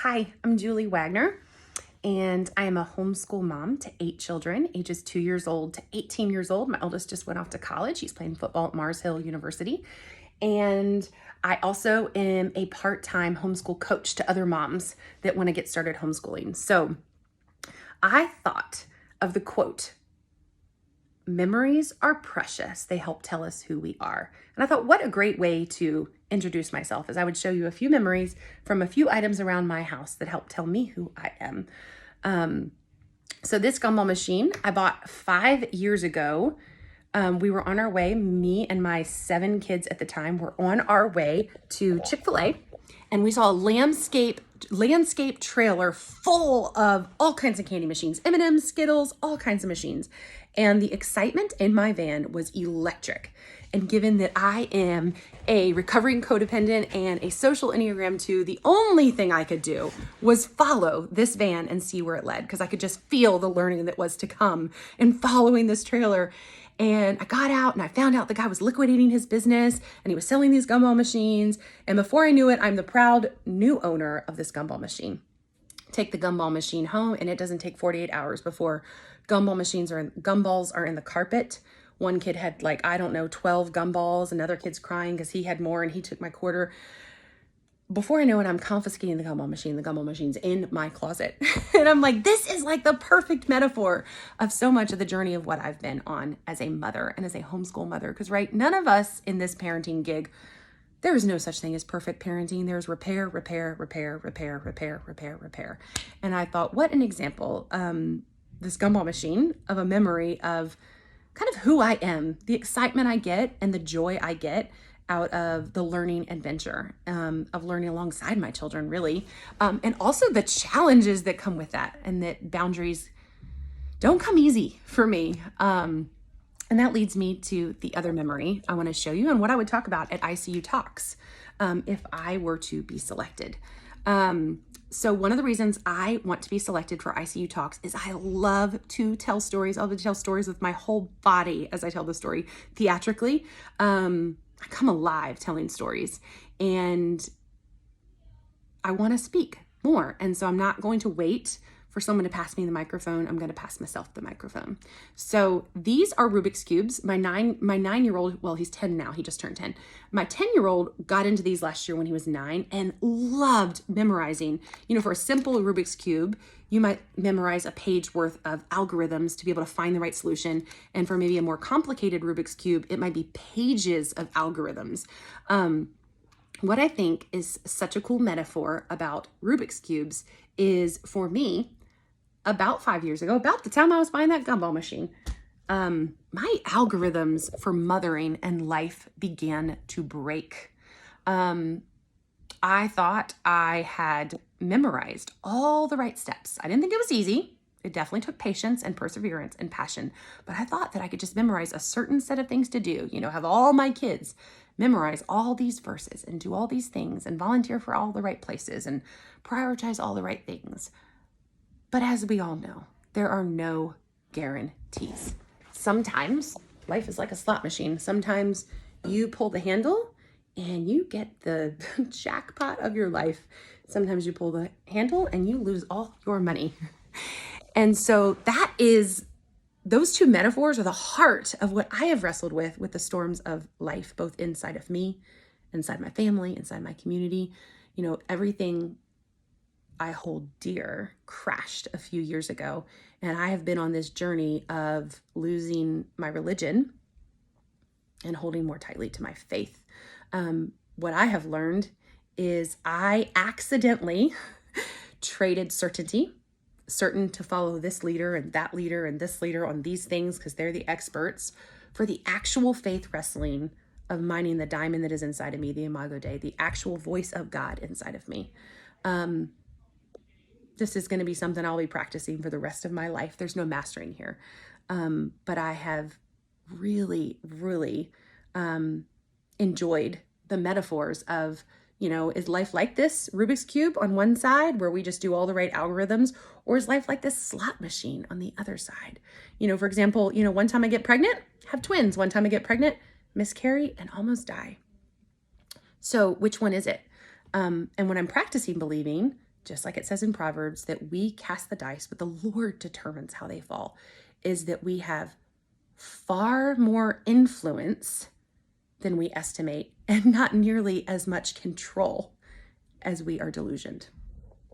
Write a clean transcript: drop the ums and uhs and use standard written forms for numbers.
Hi, I'm Julie Wagner, and I am a homeschool mom to 8 children, ages 2 years old to 18 years old. My oldest just went off to college. He's playing football at Mars Hill University. And I also am a part-time homeschool coach to other moms that want to get started homeschooling. So I thought of the quote, "Memories are precious. They help tell us who we are." And I thought, what a great way to introduce myself, as I would show you a few memories from a few items around my house that help tell me who I am. So this gumball machine I bought 5 years ago. We were on our way, me and my 7 kids at the time were on our way to Chick-fil-A, and we saw a landscape trailer full of all kinds of candy machines, M&M's, Skittles, all kinds of machines. And the excitement in my van was electric. And given that I am a recovering codependent and a social Enneagram 2, the only thing I could do was follow this van and see where it led, because I could just feel the learning that was to come in following this trailer. And I got out and I found out the guy was liquidating his business and he was selling these gumball machines. And before I knew it, I'm the proud new owner of this gumball machine. Take the gumball machine home and it doesn't take 48 hours before gumballs are in the carpet. One kid had 12 gumballs. Another kid's crying because he had more and he took my quarter. Before I know it, I'm confiscating the gumball machine. The gumball machine's in my closet. And I'm like, this is like the perfect metaphor of so much of the journey of what I've been on as a mother and as a homeschool mother. Because none of us in this parenting gig, there is no such thing as perfect parenting. There's repair. And I thought, what an example, this gumball machine of a memory of kind of who I am, the excitement I get and the joy I get out of the learning adventure, of learning alongside my children, really. And also the challenges that come with that, and that boundaries don't come easy for me. And that leads me to the other memory I want to show you and what I would talk about at ICU Talks if I were to be selected. So one of the reasons I want to be selected for ICU Talks is I love to tell stories. I love to tell stories with my whole body as I tell the story theatrically. I come alive telling stories, and I want to speak more. And so I'm not going to wait for someone to pass me the microphone. I'm going to pass myself the microphone. So these are Rubik's Cubes. My 9-year-old, well, he's 10 now. He just turned 10. My 10-year-old got into these last year when he was 9 and loved memorizing. For a simple Rubik's Cube, you might memorize a page worth of algorithms to be able to find the right solution. And for maybe a more complicated Rubik's Cube, it might be pages of algorithms. What I think is such a cool metaphor about Rubik's Cubes is, for me, about 5 years ago, about the time I was buying that gumball machine, my algorithms for mothering and life began to break. I thought I had memorized all the right steps. I didn't think it was easy. It definitely took patience and perseverance and passion, but I thought that I could just memorize a certain set of things to do, have all my kids memorize all these verses and do all these things and volunteer for all the right places and prioritize all the right things. But as we all know, there are no guarantees. Sometimes life is like a slot machine. Sometimes you pull the handle and you get the jackpot of your life. Sometimes you pull the handle and you lose all your money. And so those two metaphors are the heart of what I have wrestled with the storms of life, both inside of me, inside my family, inside my community. Everything I hold dear crashed a few years ago. And I have been on this journey of losing my religion and holding more tightly to my faith. What I have learned is I accidentally traded certain to follow this leader and that leader and this leader on these things because they're the experts, for the actual faith wrestling of mining the diamond that is inside of me, the Imago Dei, the actual voice of God inside of me. This is going to be something I'll be practicing for the rest of my life. There's no mastering here. But I have really, really enjoyed the metaphors of, is life like this Rubik's Cube on one side where we just do all the right algorithms, or is life like this slot machine on the other side? For example, one time I get pregnant, have twins. One time I get pregnant, miscarry, and almost die. So which one is it? And when I'm practicing believing just like it says in Proverbs, that we cast the dice, but the Lord determines how they fall, is that we have far more influence than we estimate and not nearly as much control as we are delusioned.